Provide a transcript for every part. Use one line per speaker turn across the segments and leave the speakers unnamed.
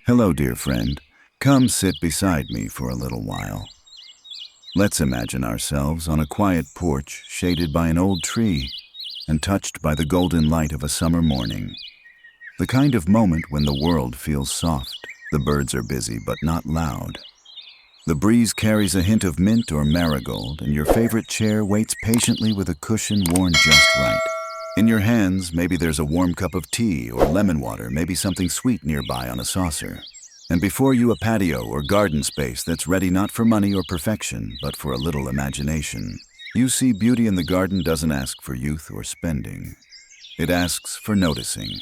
Hello, dear friend. Come sit beside me for a little while. Let's imagine ourselves on a quiet porch shaded by an old tree and touched by the golden light of a summer morning. The kind of moment when the world feels soft, the birds are busy but not loud. The breeze carries a hint of mint or marigold, and your favorite chair waits patiently with a cushion worn just right. In your hands, maybe there's a warm cup of tea or lemon water, maybe something sweet nearby on a saucer. And before you a patio or garden space that's ready not for money or perfection, but for a little imagination. You see, beauty in the garden doesn't ask for youth or spending. It asks for noticing.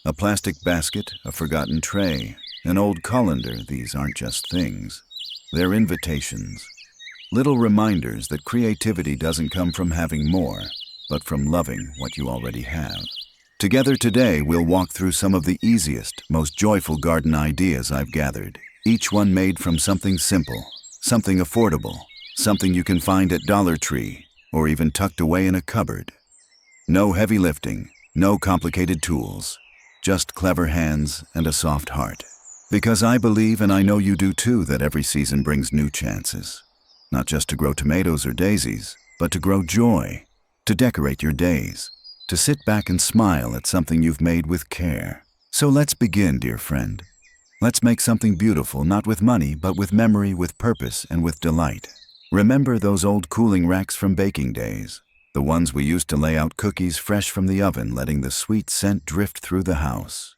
A plastic basket, a forgotten tray, an old colander, these aren't just things. They're invitations. Little reminders that creativity doesn't come from having more, but from loving what you already have. Together today, we'll walk through some of the easiest, most joyful garden ideas I've gathered, each one made from something simple, something affordable, something you can find at Dollar Tree, or even tucked away in a cupboard. No heavy lifting, no complicated tools, just clever hands and a soft heart. Because I believe, and I know you do too, that every season brings new chances. Not just to grow tomatoes or daisies, but to grow joy, to decorate your days, to sit back and smile at something you've made with care. So let's begin, dear friend. Let's make something beautiful, not with money, but with memory, with purpose, and with delight. Remember those old cooling racks from baking days, the ones we used to lay out cookies fresh from the oven, letting the sweet scent drift through the house.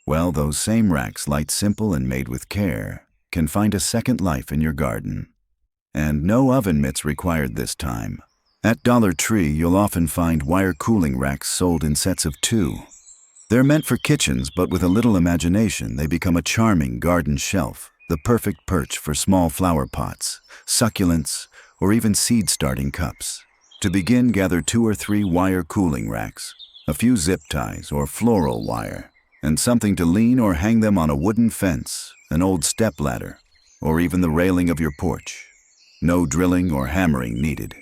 Well, those same racks, light, simple, and made with care, can find a second life in your garden. And no oven mitts required this time. At Dollar Tree, you'll often find wire cooling racks sold in sets of 2. They're meant for kitchens, but with a little imagination, they become a charming garden shelf, the perfect perch for small flower pots, succulents, or even seed-starting cups. To begin, gather 2 or 3 wire cooling racks, a few zip ties or floral wire, and something to lean or hang them on a wooden fence, an old step ladder, or even the railing of your porch. No drilling or hammering needed.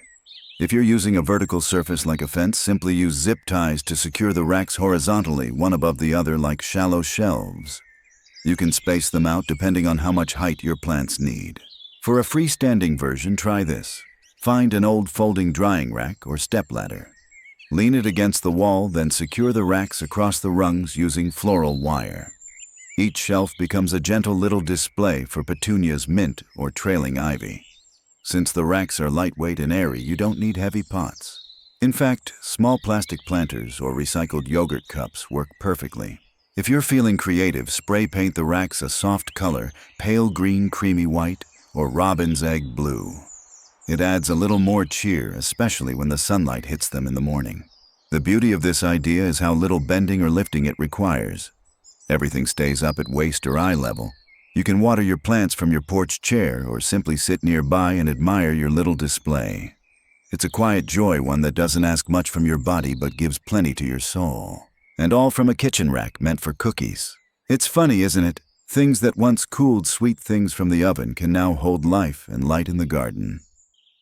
If you're using a vertical surface like a fence, simply use zip ties to secure the racks horizontally, one above the other like shallow shelves. You can space them out depending on how much height your plants need. For a freestanding version, try this. Find an old folding drying rack or step ladder. Lean it against the wall, then secure the racks across the rungs using floral wire. Each shelf becomes a gentle little display for petunias, mint, or trailing ivy. Since the racks are lightweight and airy, you don't need heavy pots. In fact, small plastic planters or recycled yogurt cups work perfectly. If you're feeling creative, spray paint the racks a soft color, pale green, creamy white, or robin's egg blue. It adds a little more cheer, especially when the sunlight hits them in the morning. The beauty of this idea is how little bending or lifting it requires. Everything stays up at waist or eye level. You can water your plants from your porch chair or simply sit nearby and admire your little display. It's a quiet joy, one that doesn't ask much from your body but gives plenty to your soul. And all from a kitchen rack meant for cookies. It's funny, isn't it? Things that once cooled sweet things from the oven can now hold life and light in the garden.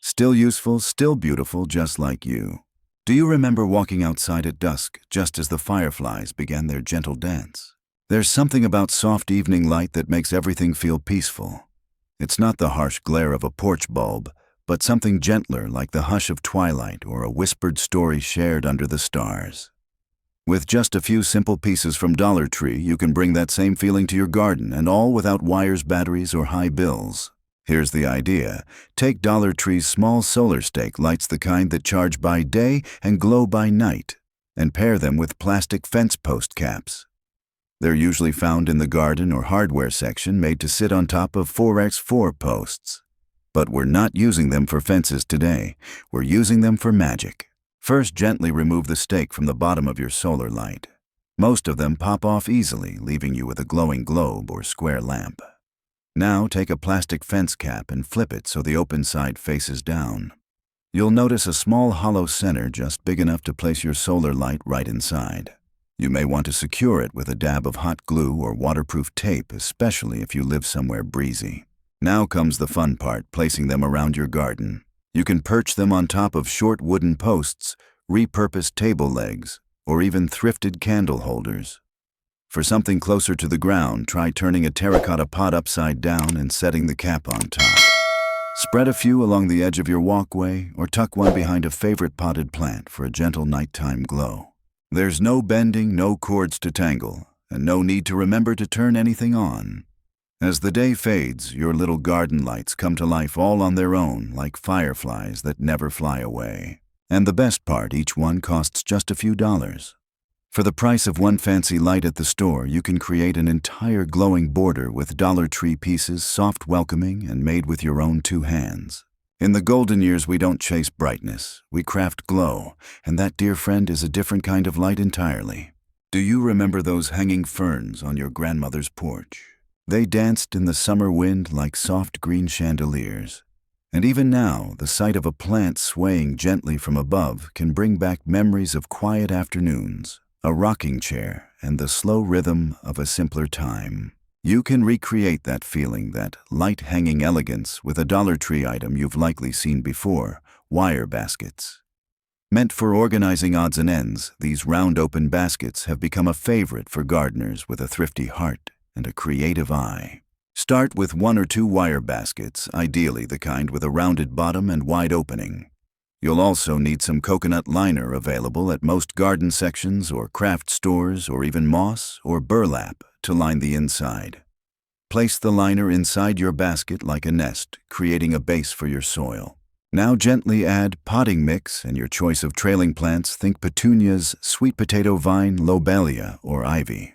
Still useful, still beautiful, just like you. Do you remember walking outside at dusk, just as the fireflies began their gentle dance? There's something about soft evening light that makes everything feel peaceful. It's not the harsh glare of a porch bulb, but something gentler like the hush of twilight or a whispered story shared under the stars. With just a few simple pieces from Dollar Tree, you can bring that same feeling to your garden, and all without wires, batteries, or high bills. Here's the idea. Take Dollar Tree's small solar stake lights, the kind that charge by day and glow by night, and pair them with plastic fence post caps. They're usually found in the garden or hardware section, made to sit on top of 4x4 posts. But we're not using them for fences today. We're using them for magic. First, gently remove the stake from the bottom of your solar light. Most of them pop off easily, leaving you with a glowing globe or square lamp. Now take a plastic fence cap and flip it so the open side faces down. You'll notice a small hollow center just big enough to place your solar light right inside. You may want to secure it with a dab of hot glue or waterproof tape, especially if you live somewhere breezy. Now comes the fun part, placing them around your garden. You can perch them on top of short wooden posts, repurposed table legs, or even thrifted candle holders. For something closer to the ground, try turning a terracotta pot upside down and setting the cap on top. Spread a few along the edge of your walkway or tuck one behind a favorite potted plant for a gentle nighttime glow. There's no bending, no cords to tangle, and no need to remember to turn anything on. As the day fades, your little garden lights come to life all on their own, like fireflies that never fly away. And the best part, each one costs just a few dollars. For the price of one fancy light at the store, you can create an entire glowing border with Dollar Tree pieces, soft, welcoming, and made with your own two hands. In the golden years, we don't chase brightness, we craft glow, and that, dear friend, is a different kind of light entirely. Do you remember those hanging ferns on your grandmother's porch? They danced in the summer wind like soft green chandeliers. And even now, the sight of a plant swaying gently from above can bring back memories of quiet afternoons, a rocking chair, and the slow rhythm of a simpler time. You can recreate that feeling, that light-hanging elegance, with a Dollar Tree item you've likely seen before: wire baskets. Meant for organizing odds and ends, these round open baskets have become a favorite for gardeners with a thrifty heart and a creative eye. Start with 1 or 2 wire baskets, ideally the kind with a rounded bottom and wide opening. You'll also need some coconut liner, available at most garden sections or craft stores, or even moss or burlap to line the inside. Place the liner inside your basket like a nest, creating a base for your soil. Now gently add potting mix and your choice of trailing plants. Think petunias, sweet potato vine, lobelia, or ivy.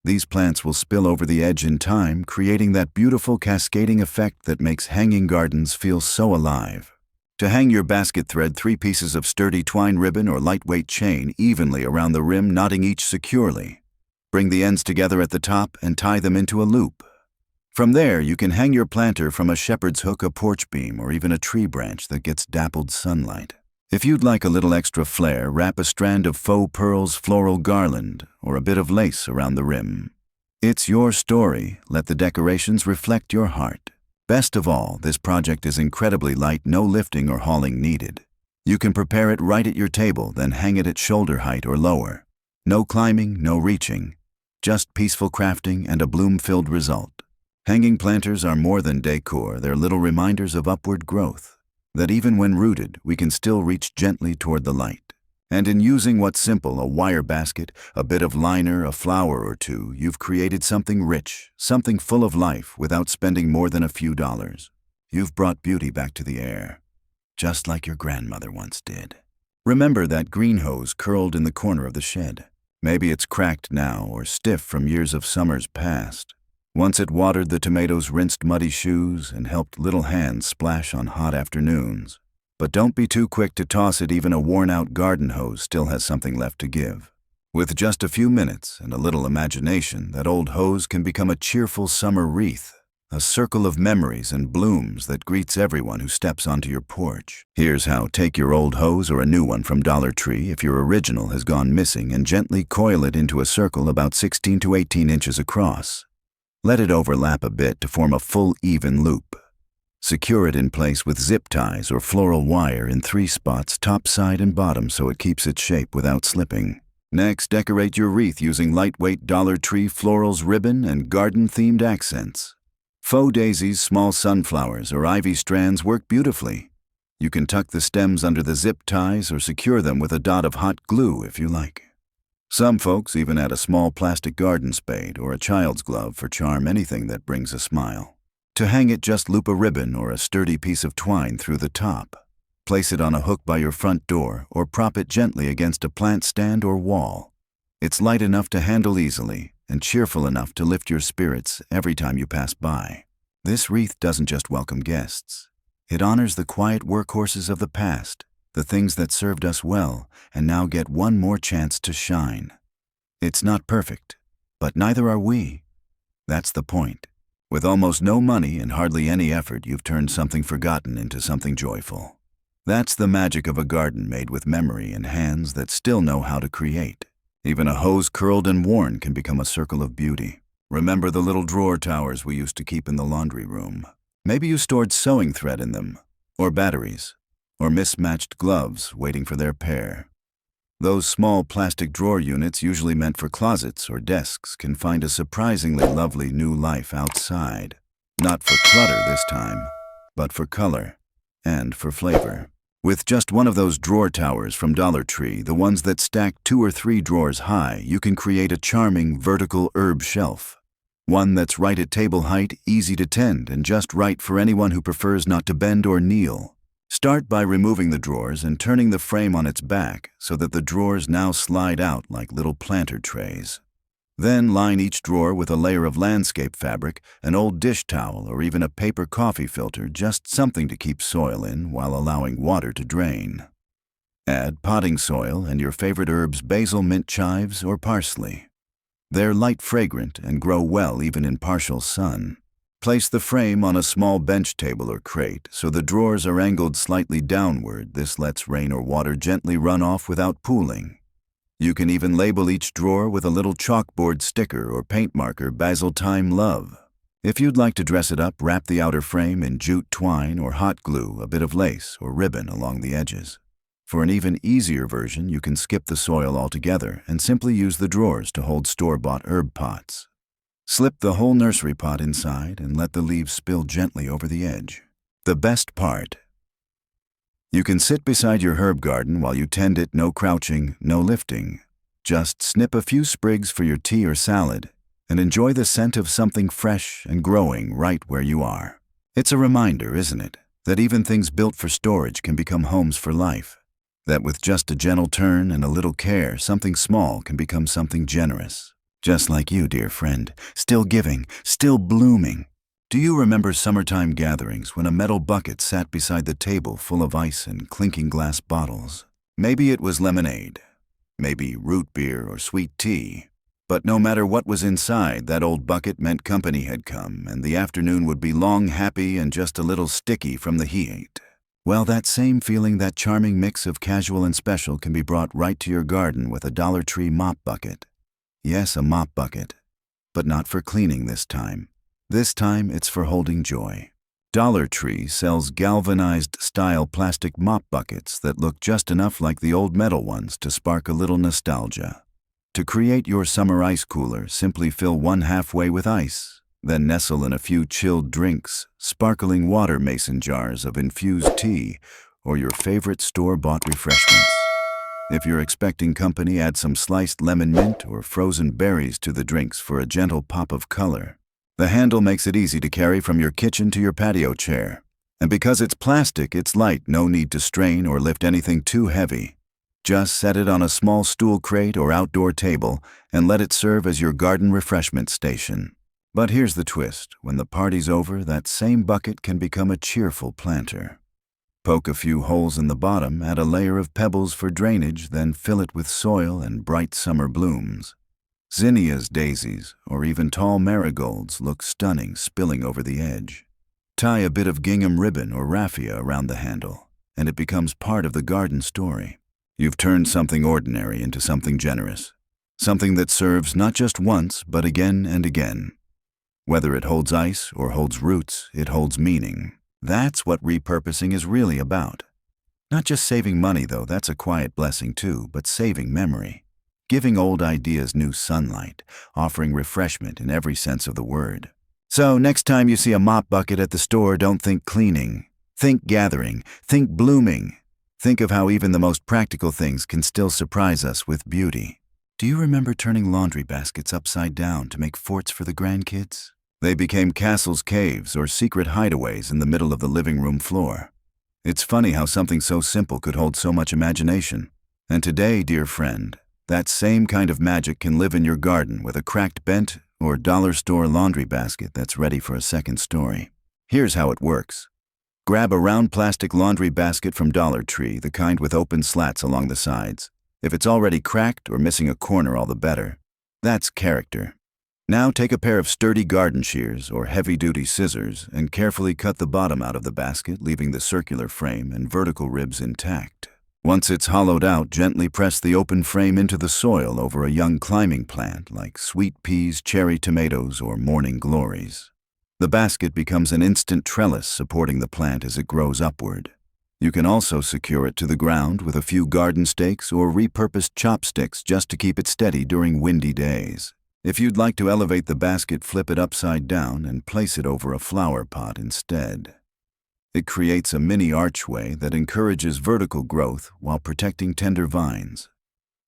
These plants will spill over the edge in time, creating that beautiful cascading effect that makes hanging gardens feel so alive. To hang your basket, thread 3 pieces of sturdy twine ribbon or lightweight chain evenly around the rim, knotting each securely. Bring the ends together at the top and tie them into a loop. From there, you can hang your planter from a shepherd's hook, a porch beam, or even a tree branch that gets dappled sunlight. If you'd like a little extra flair, wrap a strand of faux pearls, floral garland, or a bit of lace around the rim. It's your story. Let the decorations reflect your heart. Best of all, this project is incredibly light, no lifting or hauling needed. You can prepare it right at your table, then hang it at shoulder height or lower. No climbing, no reaching. Just peaceful crafting and a bloom-filled result. Hanging planters are more than decor, they're little reminders of upward growth. That even when rooted, we can still reach gently toward the light. And in using what's simple, a wire basket, a bit of liner, a flower or two, you've created something rich, something full of life without spending more than a few dollars. You've brought beauty back to the air, just like your grandmother once did. Remember that green hose curled in the corner of the shed. Maybe it's cracked now or stiff from years of summers past. Once it watered the tomatoes, rinsed muddy shoes, and helped little hands splash on hot afternoons. But don't be too quick to toss it. Even a worn-out garden hose still has something left to give. With just a few minutes and a little imagination, that old hose can become a cheerful summer wreath, a circle of memories and blooms that greets everyone who steps onto your porch. Here's how: take your old hose or a new one from Dollar Tree if your original has gone missing, and gently coil it into a circle about 16 to 18 inches across. Let it overlap a bit to form a full, even loop. Secure it in place with zip ties or floral wire in 3 spots, top, side, and bottom, so it keeps its shape without slipping. Next, decorate your wreath using lightweight Dollar Tree florals, ribbon, and garden-themed accents. Faux daisies, small sunflowers, or ivy strands work beautifully. You can tuck the stems under the zip ties or secure them with a dot of hot glue if you like. Some folks even add a small plastic garden spade or a child's glove for charm, anything that brings a smile. To hang it, just loop a ribbon or a sturdy piece of twine through the top. Place it on a hook by your front door or prop it gently against a plant stand or wall. It's light enough to handle easily and cheerful enough to lift your spirits every time you pass by. This wreath doesn't just welcome guests. It honors the quiet workhorses of the past, the things that served us well and now get one more chance to shine. It's not perfect, but neither are we. That's the point. With almost no money and hardly any effort, you've turned something forgotten into something joyful. That's the magic of a garden made with memory and hands that still know how to create. Even a hose curled and worn can become a circle of beauty. Remember the little drawer towers we used to keep in the laundry room? Maybe you stored sewing thread in them, or batteries, or mismatched gloves waiting for their pair. Those small plastic drawer units usually meant for closets or desks can find a surprisingly lovely new life outside. Not for clutter this time, but for color and for flavor. With just one of those drawer towers from Dollar Tree, the ones that stack 2 or 3 drawers high, you can create a charming vertical herb shelf. One that's right at table height, easy to tend, and just right for anyone who prefers not to bend or kneel. Start by removing the drawers and turning the frame on its back so that the drawers now slide out like little planter trays. Then line each drawer with a layer of landscape fabric, an old dish towel, or even a paper coffee filter, just something to keep soil in while allowing water to drain. Add potting soil and your favorite herbs, basil, mint, chives, or parsley. They're light fragrant and grow well even in partial sun. Place the frame on a small bench table or crate so the drawers are angled slightly downward. This lets rain or water gently run off without pooling. You can even label each drawer with a little chalkboard sticker or paint marker, Basil Time Love. If you'd like to dress it up, wrap the outer frame in jute twine or hot glue a bit of lace or ribbon along the edges. For an even easier version, you can skip the soil altogether and simply use the drawers to hold store-bought herb pots. Slip the whole nursery pot inside and let the leaves spill gently over the edge. The best part: you can sit beside your herb garden while you tend it, no crouching, no lifting. Just snip a few sprigs for your tea or salad and enjoy the scent of something fresh and growing right where you are. It's a reminder, isn't it, that even things built for storage can become homes for life. That with just a gentle turn and a little care, something small can become something generous. Just like you, dear friend, still giving, still blooming. Do you remember summertime gatherings when a metal bucket sat beside the table full of ice and clinking glass bottles? Maybe it was lemonade, maybe root beer or sweet tea. But no matter what was inside, that old bucket meant company had come, and the afternoon would be long, happy, and just a little sticky from the heat. Well, that same feeling, that charming mix of casual and special, can be brought right to your garden with a Dollar Tree mop bucket. Yes, a mop bucket, but not for cleaning this time. This time it's for holding joy. Dollar Tree sells galvanized style plastic mop buckets that look just enough like the old metal ones to spark a little nostalgia. To create your summer ice cooler, simply fill one halfway with ice, then nestle in a few chilled drinks, sparkling water mason jars of infused tea, or your favorite store-bought refreshments. If you're expecting company, add some sliced lemon mint or frozen berries to the drinks for a gentle pop of color. The handle makes it easy to carry from your kitchen to your patio chair. And because it's plastic, it's light, no need to strain or lift anything too heavy. Just set it on a small stool crate or outdoor table and let it serve as your garden refreshment station. But here's the twist: when the party's over, that same bucket can become a cheerful planter. Poke a few holes in the bottom, add a layer of pebbles for drainage, then fill it with soil and bright summer blooms. Zinnias, daisies, or even tall marigolds look stunning spilling over the edge. Tie a bit of gingham ribbon or raffia around the handle, and it becomes part of the garden story. You've turned something ordinary into something generous. Something that serves not just once, but again and again. Whether it holds ice or holds roots, it holds meaning. That's what repurposing is really about. Not just saving money, though, that's a quiet blessing too, but saving memory. Giving old ideas new sunlight, offering refreshment in every sense of the word. So next time you see a mop bucket at the store, don't think cleaning. Think gathering. Think blooming. Think of how even the most practical things can still surprise us with beauty. Do you remember turning laundry baskets upside down to make forts for the grandkids? They became castles, caves, or secret hideaways in the middle of the living room floor. It's funny how something so simple could hold so much imagination. And today, dear friend, that same kind of magic can live in your garden with a cracked bent or dollar store laundry basket that's ready for a second story. Here's how it works. Grab a round plastic laundry basket from Dollar Tree, the kind with open slats along the sides. If it's already cracked or missing a corner, all the better. That's character. Now take a pair of sturdy garden shears or heavy-duty scissors and carefully cut the bottom out of the basket, leaving the circular frame and vertical ribs intact. Once it's hollowed out, gently press the open frame into the soil over a young climbing plant like sweet peas, cherry tomatoes, or morning glories. The basket becomes an instant trellis supporting the plant as it grows upward. You can also secure it to the ground with a few garden stakes or repurposed chopsticks just to keep it steady during windy days. If you'd like to elevate the basket, flip it upside down and place it over a flower pot instead. It creates a mini archway that encourages vertical growth while protecting tender vines.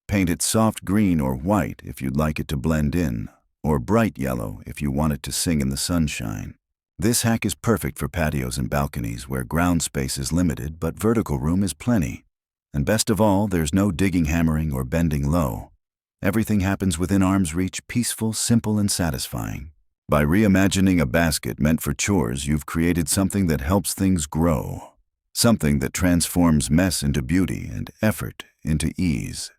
Paint it soft green or white if you'd like it to blend in, or bright yellow if you want it to sing in the sunshine. This hack is perfect for patios and balconies where ground space is limited but vertical room is plenty. And best of all, there's no digging, hammering, or bending low. Everything happens within arm's reach, peaceful, simple, and satisfying. By reimagining a basket meant for chores, you've created something that helps things grow. Something that transforms mess into beauty and effort into ease.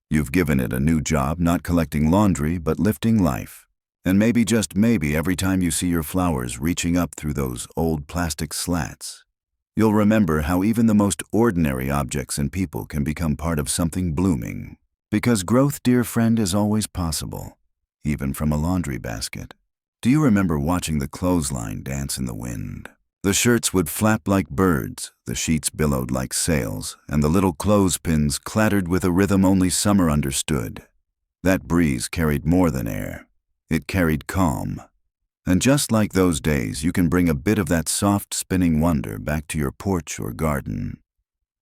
You've given it a new job, not collecting laundry, but lifting life. And maybe, just maybe, every time you see your flowers reaching up through those old plastic slats, you'll remember how even the most ordinary objects and people can become part of something blooming. Because growth, dear friend, is always possible, even from a laundry basket. Do you remember watching the clothesline dance in the wind? The shirts would flap like birds, the sheets billowed like sails, and the little clothespins clattered with a rhythm only summer understood. That breeze carried more than air. It carried calm. And just like those days, you can bring a bit of that soft spinning wonder back to your porch or garden.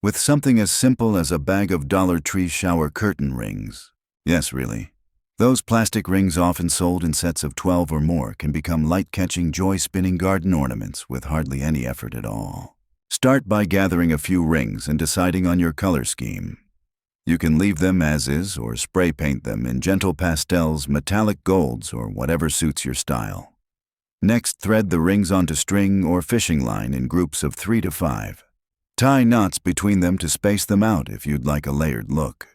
With something as simple as a bag of Dollar Tree shower curtain rings. Yes, really. Those plastic rings, often sold in sets of 12 or more, can become light-catching, joy-spinning garden ornaments with hardly any effort at all. Start by gathering a few rings and deciding on your color scheme. You can leave them as is or spray paint them in gentle pastels, metallic golds, or whatever suits your style. Next, thread the rings onto string or fishing line in groups of 3 to 5. Tie knots between them to space them out if you'd like a layered look.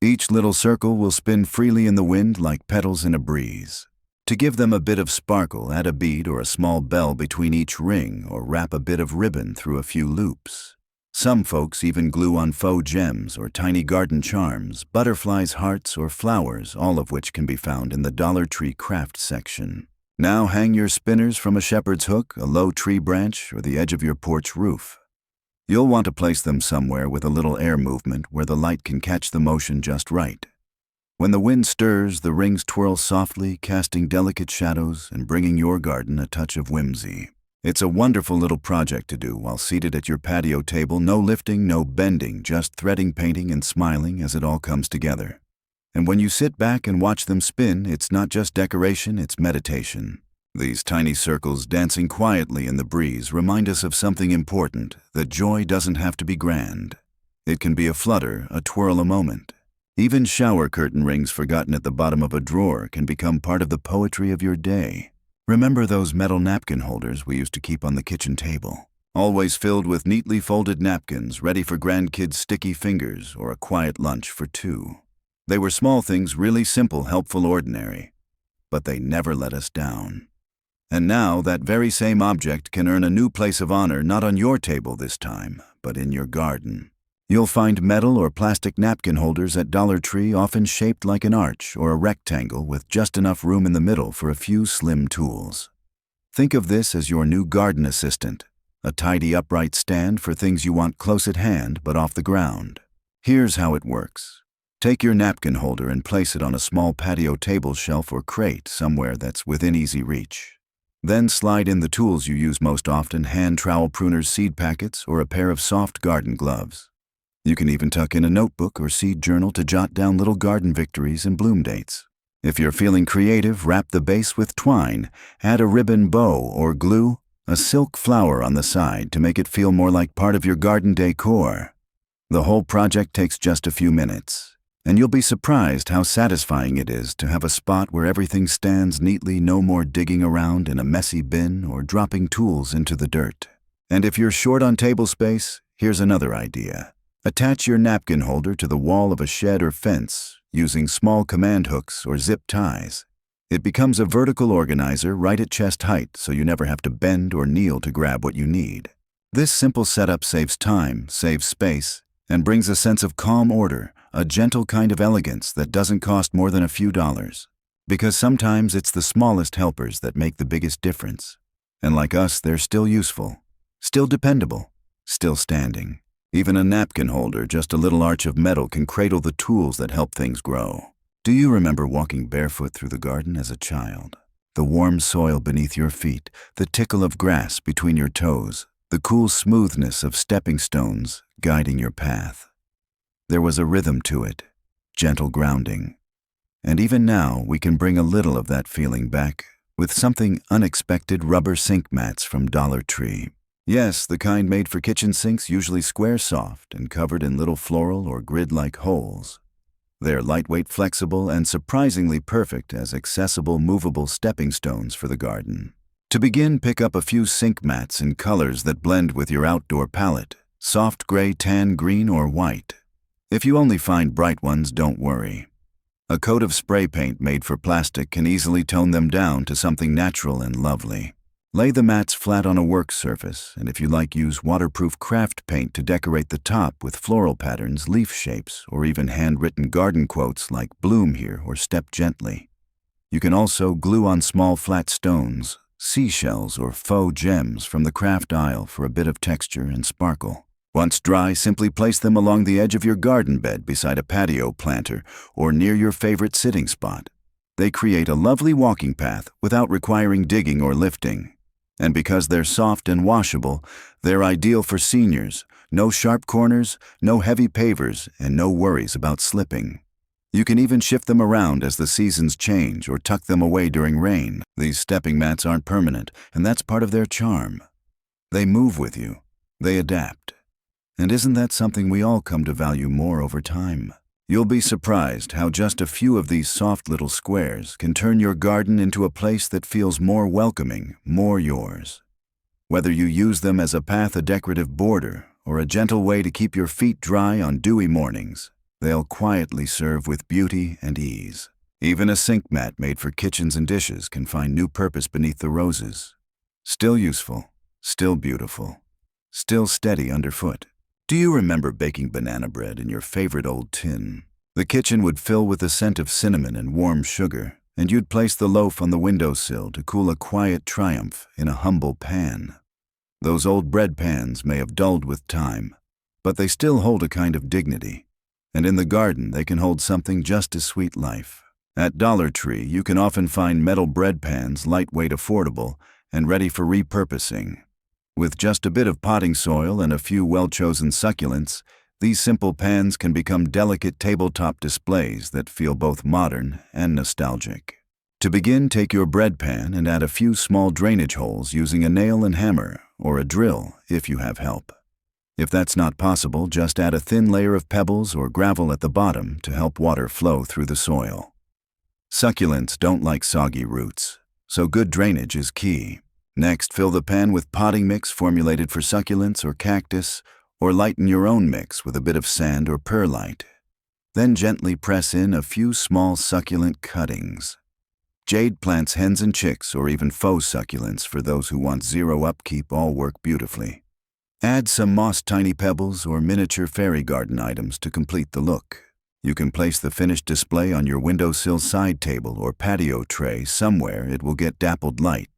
Each little circle will spin freely in the wind like petals in a breeze. To give them a bit of sparkle, add a bead or a small bell between each ring or wrap a bit of ribbon through a few loops. Some folks even glue on faux gems or tiny garden charms, butterflies, hearts, or flowers, all of which can be found in the Dollar Tree craft section. Now hang your spinners from a shepherd's hook, a low tree branch, or the edge of your porch roof. You'll want to place them somewhere with a little air movement where the light can catch the motion just right. When the wind stirs, the rings twirl softly, casting delicate shadows and bringing your garden a touch of whimsy. It's a wonderful little project to do while seated at your patio table. No lifting, no bending, just threading, painting, and smiling as it all comes together. And when you sit back and watch them spin, it's not just decoration, it's meditation. These tiny circles dancing quietly in the breeze remind us of something important, that joy doesn't have to be grand. It can be a flutter, a twirl, a moment. Even shower curtain rings forgotten at the bottom of a drawer can become part of the poetry of your day. Remember those metal napkin holders we used to keep on the kitchen table? Always filled with neatly folded napkins, ready for grandkids' sticky fingers or a quiet lunch for two. They were small things, really simple, helpful, ordinary. But they never let us down. And now that very same object can earn a new place of honor, not on your table this time, but in your garden. You'll find metal or plastic napkin holders at Dollar Tree, often shaped like an arch or a rectangle with just enough room in the middle for a few slim tools. Think of this as your new garden assistant, a tidy upright stand for things you want close at hand but off the ground. Here's how it works. Take your napkin holder and place it on a small patio table shelf or crate somewhere that's within easy reach. Then slide in the tools you use most often: hand trowel, pruners, seed packets, or a pair of soft garden gloves. You can even tuck in a notebook or seed journal to jot down little garden victories and bloom dates. If you're feeling creative, wrap the base with twine, add a ribbon bow or glue a silk flower on the side to make it feel more like part of your garden decor. The whole project takes just a few minutes, and you'll be surprised how satisfying it is to have a spot where everything stands neatly, no more digging around in a messy bin or dropping tools into the dirt. And if you're short on table space, here's another idea. Attach your napkin holder to the wall of a shed or fence using small command hooks or zip ties. It becomes a vertical organizer right at chest height, so you never have to bend or kneel to grab what you need. This simple setup saves time, saves space, and brings a sense of calm order, a gentle kind of elegance that doesn't cost more than a few dollars. Because sometimes it's the smallest helpers that make the biggest difference. And like us, they're still useful, still dependable. still standing. Even a napkin holder, just a little arch of metal, can cradle the tools that help things grow. Do you remember walking barefoot through the garden as a child? The warm soil beneath your feet, the tickle of grass between your toes, the cool smoothness of stepping stones guiding your path. There was a rhythm to it, gentle grounding. And even now, we can bring a little of that feeling back with something unexpected: rubber sink mats from Dollar Tree. Yes, the kind made for kitchen sinks, usually square soft and covered in little floral or grid-like holes. They're lightweight, flexible, and surprisingly perfect as accessible, movable stepping stones for the garden. To begin, pick up a few sink mats in colors that blend with your outdoor palette: soft gray, tan, green, or white. If you only find bright ones, don't worry. A coat of spray paint made for plastic can easily tone them down to something natural and lovely. Lay the mats flat on a work surface, and if you like, use waterproof craft paint to decorate the top with floral patterns, leaf shapes, or even handwritten garden quotes like "bloom here" or "step gently." You can also glue on small flat stones, seashells, or faux gems from the craft aisle for a bit of texture and sparkle. Once dry, simply place them along the edge of your garden bed beside a patio planter or near your favorite sitting spot. They create a lovely walking path without requiring digging or lifting. And because they're soft and washable, they're ideal for seniors. No sharp corners, no heavy pavers, and no worries about slipping. You can even shift them around as the seasons change or tuck them away during rain. These stepping mats aren't permanent, and that's part of their charm. They move with you. They adapt. And isn't that something we all come to value more over time? You'll be surprised how just a few of these soft little squares can turn your garden into a place that feels more welcoming, more yours. Whether you use them as a path, a decorative border, or a gentle way to keep your feet dry on dewy mornings, they'll quietly serve with beauty and ease. Even a sink mat made for kitchens and dishes can find new purpose beneath the roses. Still useful, still beautiful, still steady underfoot. Do you remember baking banana bread in your favorite old tin? The kitchen would fill with the scent of cinnamon and warm sugar, and you'd place the loaf on the windowsill to cool a quiet triumph in a humble pan. Those old bread pans may have dulled with time, but they still hold a kind of dignity. And in the garden, they can hold something just as sweet: life. At Dollar Tree, you can often find metal bread pans, lightweight, affordable, and ready for repurposing. With just a bit of potting soil and a few well-chosen succulents, these simple pans can become delicate tabletop displays that feel both modern and nostalgic. To begin, take your bread pan and add a few small drainage holes using a nail and hammer, or a drill if you have help. If that's not possible, just add a thin layer of pebbles or gravel at the bottom to help water flow through the soil. Succulents don't like soggy roots, so good drainage is key. Next, fill the pan with potting mix formulated for succulents or cactus, or lighten your own mix with a bit of sand or perlite. Then gently press in a few small succulent cuttings. Jade plants, hens and chicks, or even faux succulents for those who want zero upkeep, all work beautifully. Add some moss, tiny pebbles, or miniature fairy garden items to complete the look. You can place the finished display on your windowsill side table or patio tray. Somewhere it will get dappled light,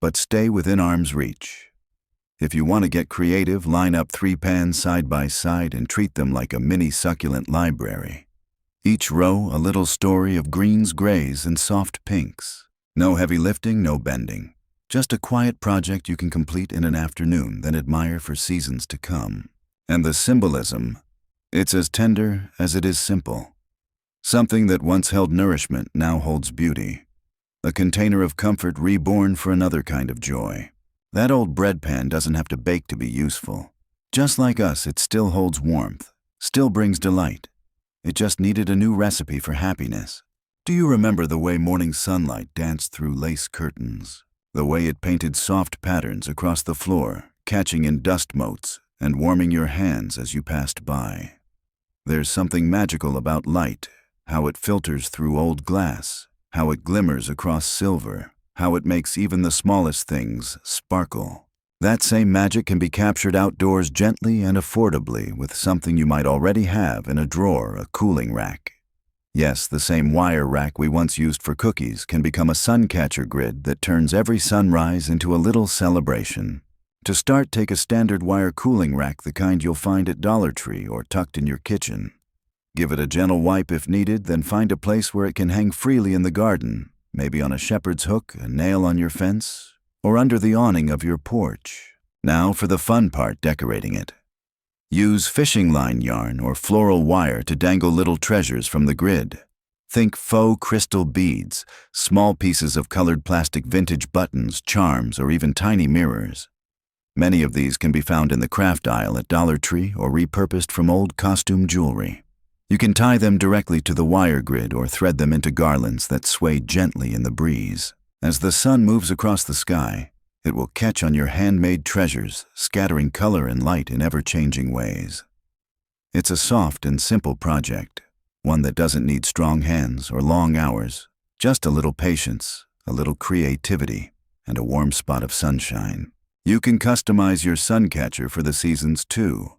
but stay within arm's reach. If you want to get creative, line up 3 pans side by side and treat them like a mini succulent library. Each row a little story of greens, grays, and soft pinks. No heavy lifting, no bending. Just a quiet project you can complete in an afternoon, then admire for seasons to come. And the symbolism, it's as tender as it is simple. Something that once held nourishment now holds beauty. A container of comfort reborn for another kind of joy. That old bread pan doesn't have to bake to be useful. Just like us, it still holds warmth, still brings delight. It just needed a new recipe for happiness. Do you remember the way morning sunlight danced through lace curtains? The way it painted soft patterns across the floor, catching in dust motes and warming your hands as you passed by? There's something magical about light, how it filters through old glass, how it glimmers across silver, how it makes even the smallest things sparkle. That same magic can be captured outdoors gently and affordably with something you might already have in a drawer, a cooling rack. Yes, the same wire rack we once used for cookies can become a suncatcher grid that turns every sunrise into a little celebration. To start, take a standard wire cooling rack, the kind you'll find at Dollar Tree or tucked in your kitchen. Give it a gentle wipe if needed, then find a place where it can hang freely in the garden, maybe on a shepherd's hook, a nail on your fence, or under the awning of your porch. Now for the fun part, decorating it. Use fishing line yarn or floral wire to dangle little treasures from the grid. Think faux crystal beads, small pieces of colored plastic vintage buttons, charms, or even tiny mirrors. Many of these can be found in the craft aisle at Dollar Tree or repurposed from old costume jewelry. You can tie them directly to the wire grid or thread them into garlands that sway gently in the breeze. As the sun moves across the sky, it will catch on your handmade treasures, scattering color and light in ever-changing ways. It's a soft and simple project, one that doesn't need strong hands or long hours, just a little patience, a little creativity, and a warm spot of sunshine. You can customize your suncatcher for the seasons too.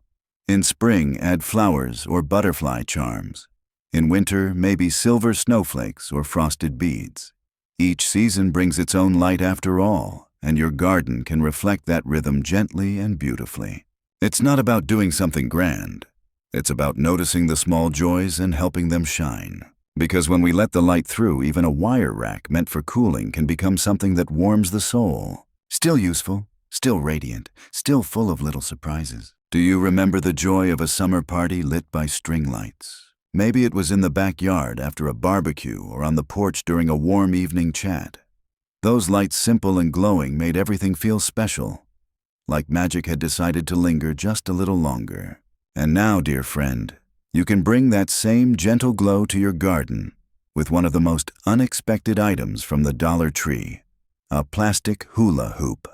In spring, add flowers or butterfly charms. In winter, maybe silver snowflakes or frosted beads. Each season brings its own light after all, and your garden can reflect that rhythm gently and beautifully. It's not about doing something grand. It's about noticing the small joys and helping them shine. Because when we let the light through, even a wire rack meant for cooling can become something that warms the soul. Still useful, still radiant, still full of little surprises. Do you remember the joy of a summer party lit by string lights? Maybe it was in the backyard after a barbecue or on the porch during a warm evening chat. Those lights, simple and glowing, made everything feel special, like magic had decided to linger just a little longer. And now, dear friend, you can bring that same gentle glow to your garden with one of the most unexpected items from the Dollar Tree, a plastic hula hoop.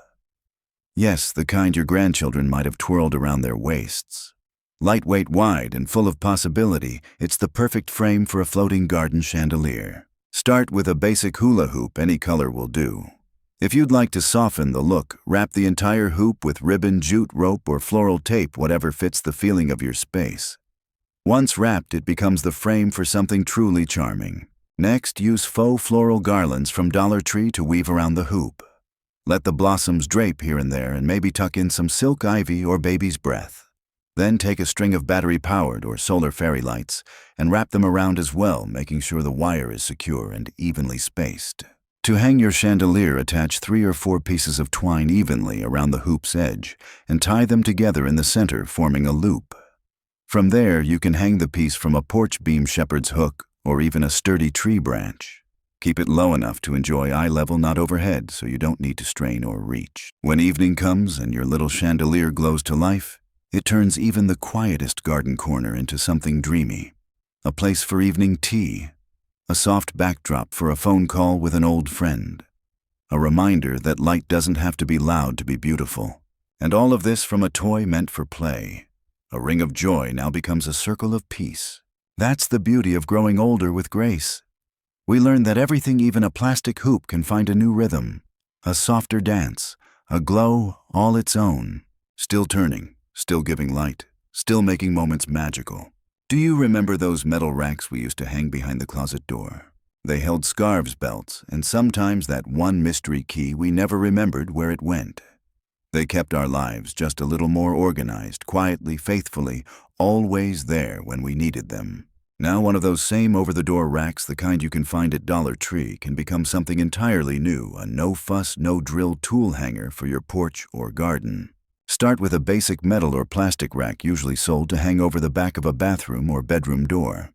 Yes, the kind your grandchildren might have twirled around their waists. Lightweight, wide, and full of possibility, it's the perfect frame for a floating garden chandelier. Start with a basic hula hoop, any color will do. If you'd like to soften the look, wrap the entire hoop with ribbon, jute, rope, or floral tape, whatever fits the feeling of your space. Once wrapped, it becomes the frame for something truly charming. Next, use faux floral garlands from Dollar Tree to weave around the hoop. Let the blossoms drape here and there and maybe tuck in some silk ivy or baby's breath. Then take a string of battery-powered or solar fairy lights and wrap them around as well, making sure the wire is secure and evenly spaced. To hang your chandelier, attach 3 or 4 pieces of twine evenly around the hoop's edge and tie them together in the center, forming a loop. From there, you can hang the piece from a porch beam, shepherd's hook, or even a sturdy tree branch. Keep it low enough to enjoy eye level, not overhead, so you don't need to strain or reach. When evening comes and your little chandelier glows to life, it turns even the quietest garden corner into something dreamy. A place for evening tea, a soft backdrop for a phone call with an old friend, a reminder that light doesn't have to be loud to be beautiful. And all of this from a toy meant for play. A ring of joy now becomes a circle of peace. That's the beauty of growing older with grace. We learn that everything, even a plastic hoop, can find a new rhythm, a softer dance, a glow all its own, still turning, still giving light, still making moments magical. Do you remember those metal racks we used to hang behind the closet door? They held scarves, belts, and sometimes that one mystery key we never remembered where it went. They kept our lives just a little more organized, quietly, faithfully, always there when we needed them. Now one of those same over-the-door racks, the kind you can find at Dollar Tree, can become something entirely new, a no-fuss, no-drill tool hanger for your porch or garden. Start with a basic metal or plastic rack usually sold to hang over the back of a bathroom or bedroom door.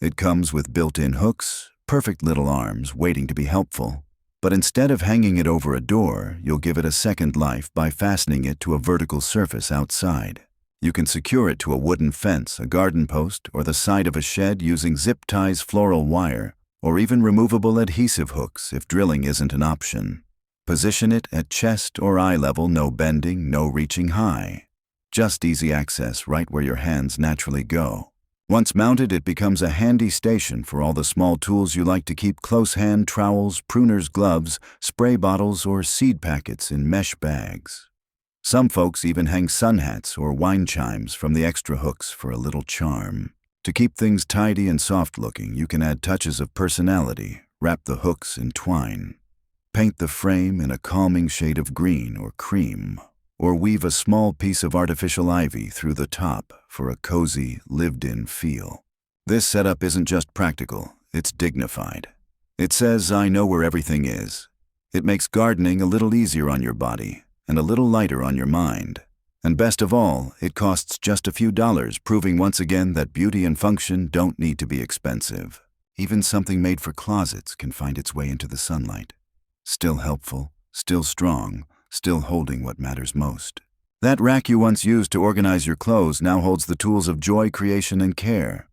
It comes with built-in hooks, perfect little arms waiting to be helpful. But instead of hanging it over a door, you'll give it a second life by fastening it to a vertical surface outside. You can secure it to a wooden fence, a garden post, or the side of a shed using zip ties, floral wire, or even removable adhesive hooks if drilling isn't an option. Position it at chest or eye level, no bending, no reaching high. Just easy access right where your hands naturally go. Once mounted, it becomes a handy station for all the small tools you like to keep close: hand trowels, pruner's gloves, spray bottles, or seed packets in mesh bags. Some folks even hang sun hats or wine chimes from the extra hooks for a little charm. To keep things tidy and soft-looking, you can add touches of personality, wrap the hooks in twine. Paint the frame in a calming shade of green or cream, or weave a small piece of artificial ivy through the top for a cozy, lived-in feel. This setup isn't just practical, it's dignified. It says, I know where everything is. It makes gardening a little easier on your body and a little lighter on your mind. And best of all, it costs just a few dollars, proving once again that beauty and function don't need to be expensive. Even something made for closets can find its way into the sunlight. Still helpful, still strong, still holding what matters most. That rack you once used to organize your clothes now holds the tools of joy, creation, and care.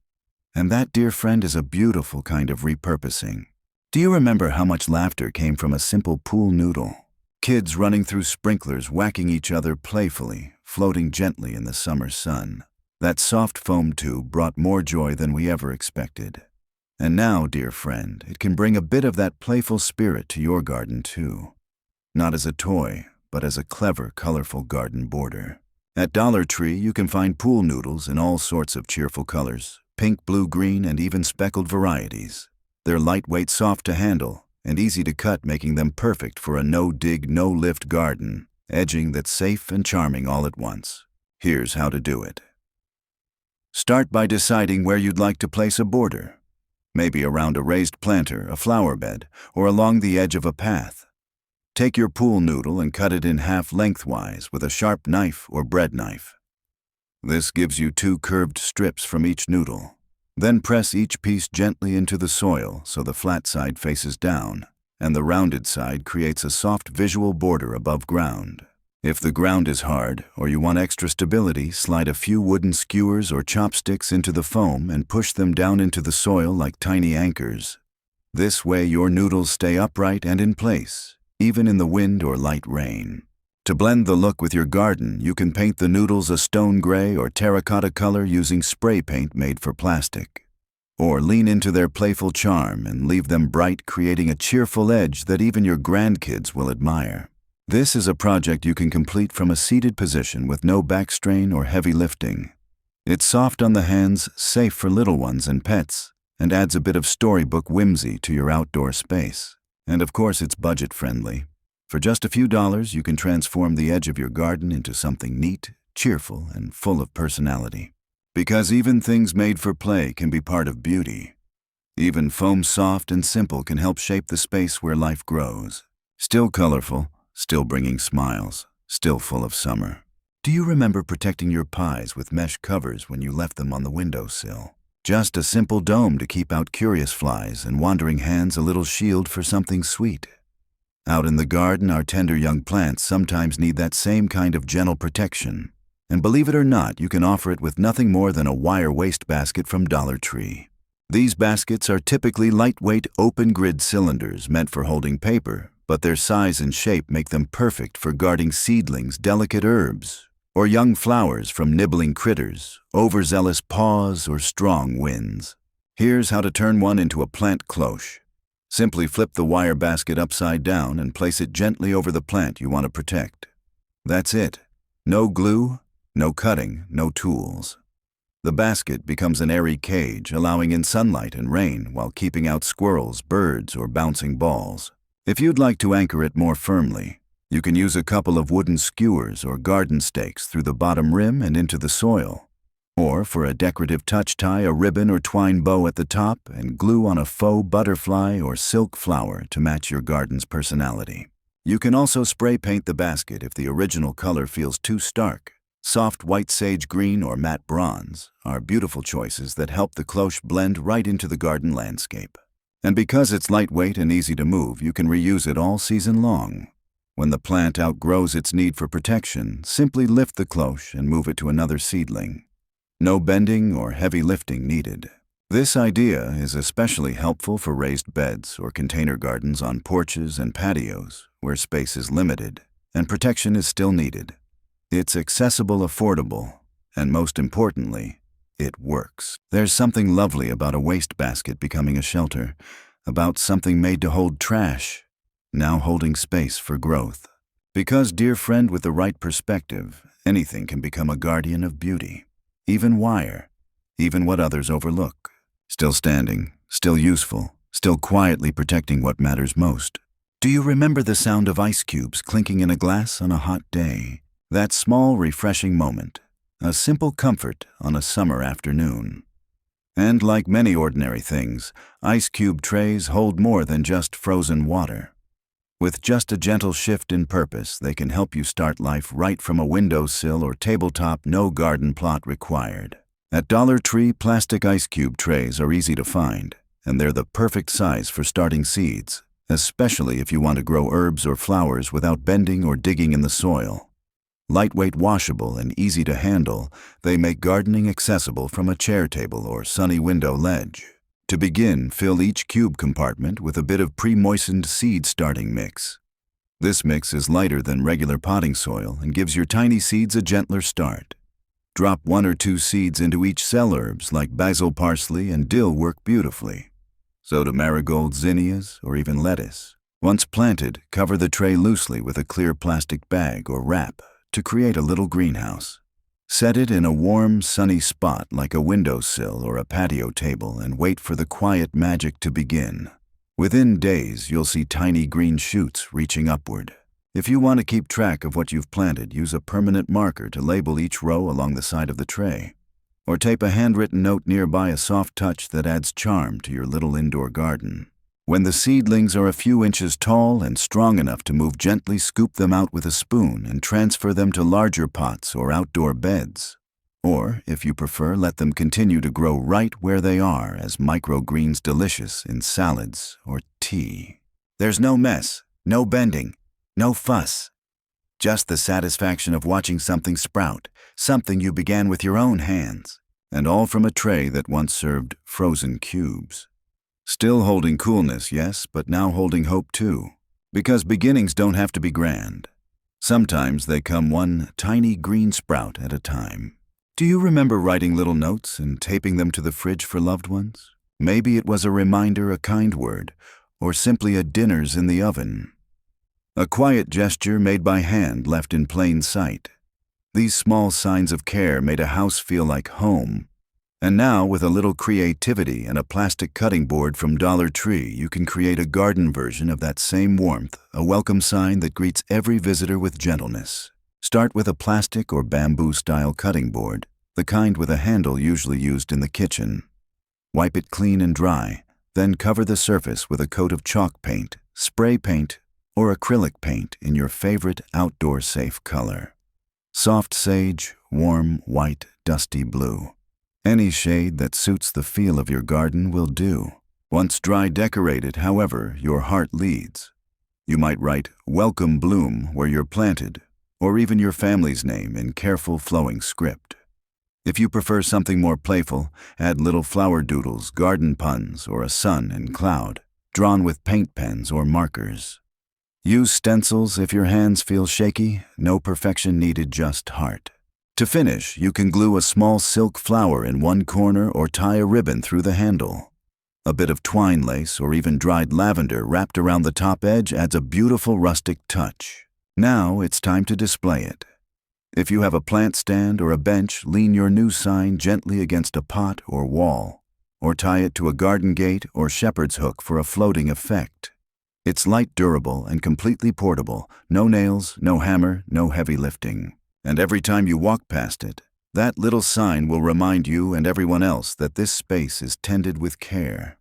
And that, dear friend, is a beautiful kind of repurposing. Do you remember how much laughter came from a simple pool noodle? Kids running through sprinklers, whacking each other playfully, floating gently in the summer sun. That soft foam tube brought more joy than we ever expected. And now, dear friend, it can bring a bit of that playful spirit to your garden too. Not as a toy, but as a clever, colorful garden border. At Dollar Tree, you can find pool noodles in all sorts of cheerful colors, pink, blue, green, and even speckled varieties. They're lightweight, soft to handle, and easy to cut, making them perfect for a no-dig, no-lift garden, edging that's safe and charming all at once. Here's how to do it. Start by deciding where you'd like to place a border. Maybe around a raised planter, a flower bed, or along the edge of a path. Take your pool noodle and cut it in half lengthwise with a sharp knife or bread knife. This gives you 2 curved strips from each noodle. Then press each piece gently into the soil so the flat side faces down, and the rounded side creates a soft visual border above ground. If the ground is hard, or you want extra stability, slide a few wooden skewers or chopsticks into the foam and push them down into the soil like tiny anchors. This way your noodles stay upright and in place, even in the wind or light rain. To blend the look with your garden, you can paint the noodles a stone gray or terracotta color using spray paint made for plastic. Or lean into their playful charm and leave them bright, creating a cheerful edge that even your grandkids will admire. This is a project you can complete from a seated position with no back strain or heavy lifting. It's soft on the hands, safe for little ones and pets, and adds a bit of storybook whimsy to your outdoor space. And of course, it's budget-friendly. For just a few dollars, you can transform the edge of your garden into something neat, cheerful, and full of personality. Because even things made for play can be part of beauty. Even foam soft and simple can help shape the space where life grows. Still colorful, still bringing smiles, still full of summer. Do you remember protecting your pies with mesh covers when you left them on the windowsill? Just a simple dome to keep out curious flies and wandering hands, a little shield for something sweet. Out in the garden, our tender young plants sometimes need that same kind of gentle protection. And believe it or not, you can offer it with nothing more than a wire waste basket from Dollar Tree. These baskets are typically lightweight open grid cylinders meant for holding paper, but their size and shape make them perfect for guarding seedlings, delicate herbs, or young flowers from nibbling critters, overzealous paws, or strong winds. Here's how to turn one into a plant cloche. Simply flip the wire basket upside down and place it gently over the plant you want to protect. That's it. No glue, no cutting, no tools. The basket becomes an airy cage, allowing in sunlight and rain while keeping out squirrels, birds, or bouncing balls. If you'd like to anchor it more firmly, you can use a couple of wooden skewers or garden stakes through the bottom rim and into the soil. Or, for a decorative touch, tie a ribbon or twine bow at the top and glue on a faux butterfly or silk flower to match your garden's personality. You can also spray paint the basket if the original color feels too stark. Soft white sage green or matte bronze are beautiful choices that help the cloche blend right into the garden landscape. And because it's lightweight and easy to move, you can reuse it all season long. When the plant outgrows its need for protection, simply lift the cloche and move it to another seedling. No bending or heavy lifting needed. This idea is especially helpful for raised beds or container gardens on porches and patios where space is limited and protection is still needed. It's accessible, affordable, and most importantly, it works. There's something lovely about a wastebasket becoming a shelter, about something made to hold trash, now holding space for growth. Because, dear friend, with the right perspective, anything can become a guardian of beauty. Even wire, even what others overlook. Still standing, still useful, still quietly protecting what matters most. Do you remember the sound of ice cubes clinking in a glass on a hot day? That small, refreshing moment, a simple comfort on a summer afternoon. And like many ordinary things, ice cube trays hold more than just frozen water. With just a gentle shift in purpose, they can help you start life right from a windowsill or tabletop, no garden plot required. At Dollar Tree, plastic ice cube trays are easy to find, and they're the perfect size for starting seeds, especially if you want to grow herbs or flowers without bending or digging in the soil. Lightweight, washable, and easy to handle, they make gardening accessible from a chair table or sunny window ledge. To begin, fill each cube compartment with a bit of pre-moistened seed starting mix. This mix is lighter than regular potting soil and gives your tiny seeds a gentler start. Drop 1 or 2 seeds into each. Cell herbs like basil, parsley, and dill work beautifully. So do marigolds, zinnias, or even lettuce. Once planted, cover the tray loosely with a clear plastic bag or wrap to create a little greenhouse. Set it in a warm, sunny spot like a windowsill or a patio table and wait for the quiet magic to begin. Within days, you'll see tiny green shoots reaching upward. If you want to keep track of what you've planted, use a permanent marker to label each row along the side of the tray. Or tape a handwritten note nearby, a soft touch that adds charm to your little indoor garden. When the seedlings are a few inches tall and strong enough to move, gently scoop them out with a spoon and transfer them to larger pots or outdoor beds. Or, if you prefer, let them continue to grow right where they are as microgreens, delicious in salads or tea. There's no mess, no bending, no fuss. Just the satisfaction of watching something sprout, something you began with your own hands, and all from a tray that once served frozen cubes. Still holding coolness, yes, but now holding hope too. Because beginnings don't have to be grand. Sometimes they come one tiny green sprout at a time. Do you remember writing little notes and taping them to the fridge for loved ones? Maybe it was a reminder, a kind word, or simply a dinner's in the oven. A quiet gesture made by hand left in plain sight. These small signs of care made a house feel like home. And now, with a little creativity and a plastic cutting board from Dollar Tree, you can create a garden version of that same warmth, a welcome sign that greets every visitor with gentleness. Start with a plastic or bamboo-style cutting board, the kind with a handle usually used in the kitchen. Wipe it clean and dry, then cover the surface with a coat of chalk paint, spray paint, or acrylic paint in your favorite outdoor safe color. Soft sage, warm white, dusty blue. Any shade that suits the feel of your garden will do. Once dry, decorate it however your heart leads. You might write "Welcome Bloom" where you're planted, or even your family's name in careful flowing script. If you prefer something more playful, add little flower doodles, garden puns, or a sun and cloud, drawn with paint pens or markers. Use stencils if your hands feel shaky, no perfection needed, just heart. To finish, you can glue a small silk flower in one corner or tie a ribbon through the handle. A bit of twine lace or even dried lavender wrapped around the top edge adds a beautiful rustic touch. Now it's time to display it. If you have a plant stand or a bench, lean your new sign gently against a pot or wall, or tie it to a garden gate or shepherd's hook for a floating effect. It's light, durable, and completely portable. No nails, no hammer, no heavy lifting. And every time you walk past it, that little sign will remind you and everyone else that this space is tended with care,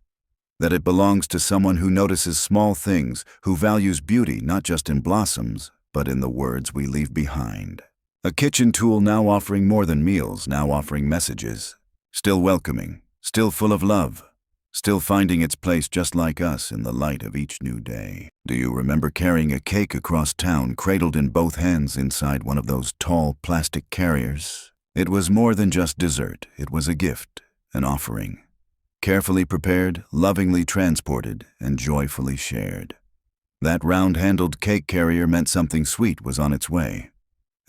that it belongs to someone who notices small things, who values beauty not just in blossoms, but in the words we leave behind. A kitchen tool now offering more than meals, now offering messages. Still welcoming, still full of love, still finding its place just like us in the light of each new day. Do you remember carrying a cake across town, cradled in both hands inside one of those tall plastic carriers? It was more than just dessert. It was a gift, an offering. Carefully prepared, lovingly transported, and joyfully shared. That round-handled cake carrier meant something sweet was on its way.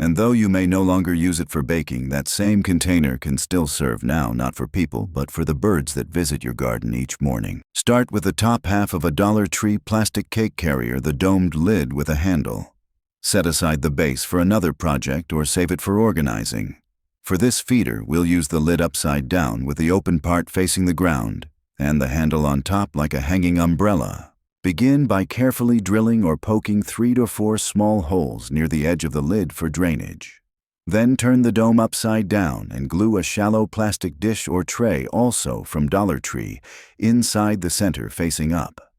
And though you may no longer use it for baking, that same container can still serve now, not for people, but for the birds that visit your garden each morning. Start with the top half of a Dollar Tree plastic cake carrier, the domed lid with a handle. Set aside the base for another project or save it for organizing. For this feeder, we'll use the lid upside down with the open part facing the ground and the handle on top like a hanging umbrella. Begin by carefully drilling or poking 3 to 4 small holes near the edge of the lid for drainage. Then turn the dome upside down and glue a shallow plastic dish or tray, also from Dollar Tree, inside the center facing up.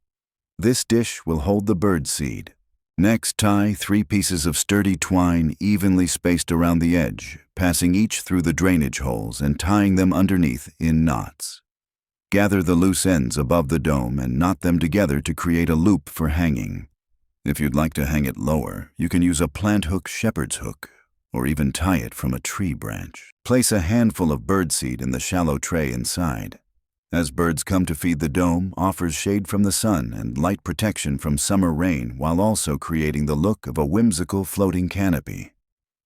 This dish will hold the bird seed. Next, tie 3 pieces of sturdy twine evenly spaced around the edge, passing each through the drainage holes and tying them underneath in knots. Gather the loose ends above the dome and knot them together to create a loop for hanging. If you'd like to hang it lower, you can use a plant hook shepherd's hook, or even tie it from a tree branch. Place a handful of birdseed in the shallow tray inside. As birds come to feed, the dome offers shade from the sun and light protection from summer rain, while also creating the look of a whimsical floating canopy.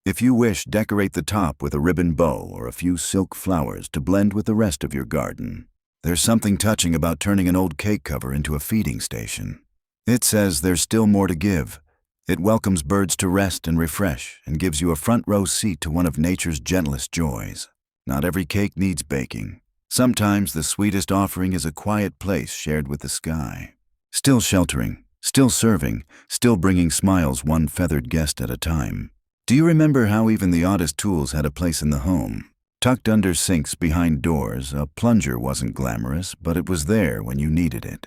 If you wish, decorate the top with a ribbon bow or a few silk flowers to blend with the rest of your garden. There's something touching about turning an old cake cover into a feeding station. It says there's still more to give. It welcomes birds to rest and refresh and gives you a front row seat to one of nature's gentlest joys. Not every cake needs baking. Sometimes the sweetest offering is a quiet place shared with the sky. Still sheltering, still serving, still bringing smiles one feathered guest at a time. Do you remember how even the oddest tools had a place in the home? Tucked under sinks behind doors, a plunger wasn't glamorous, but it was there when you needed it.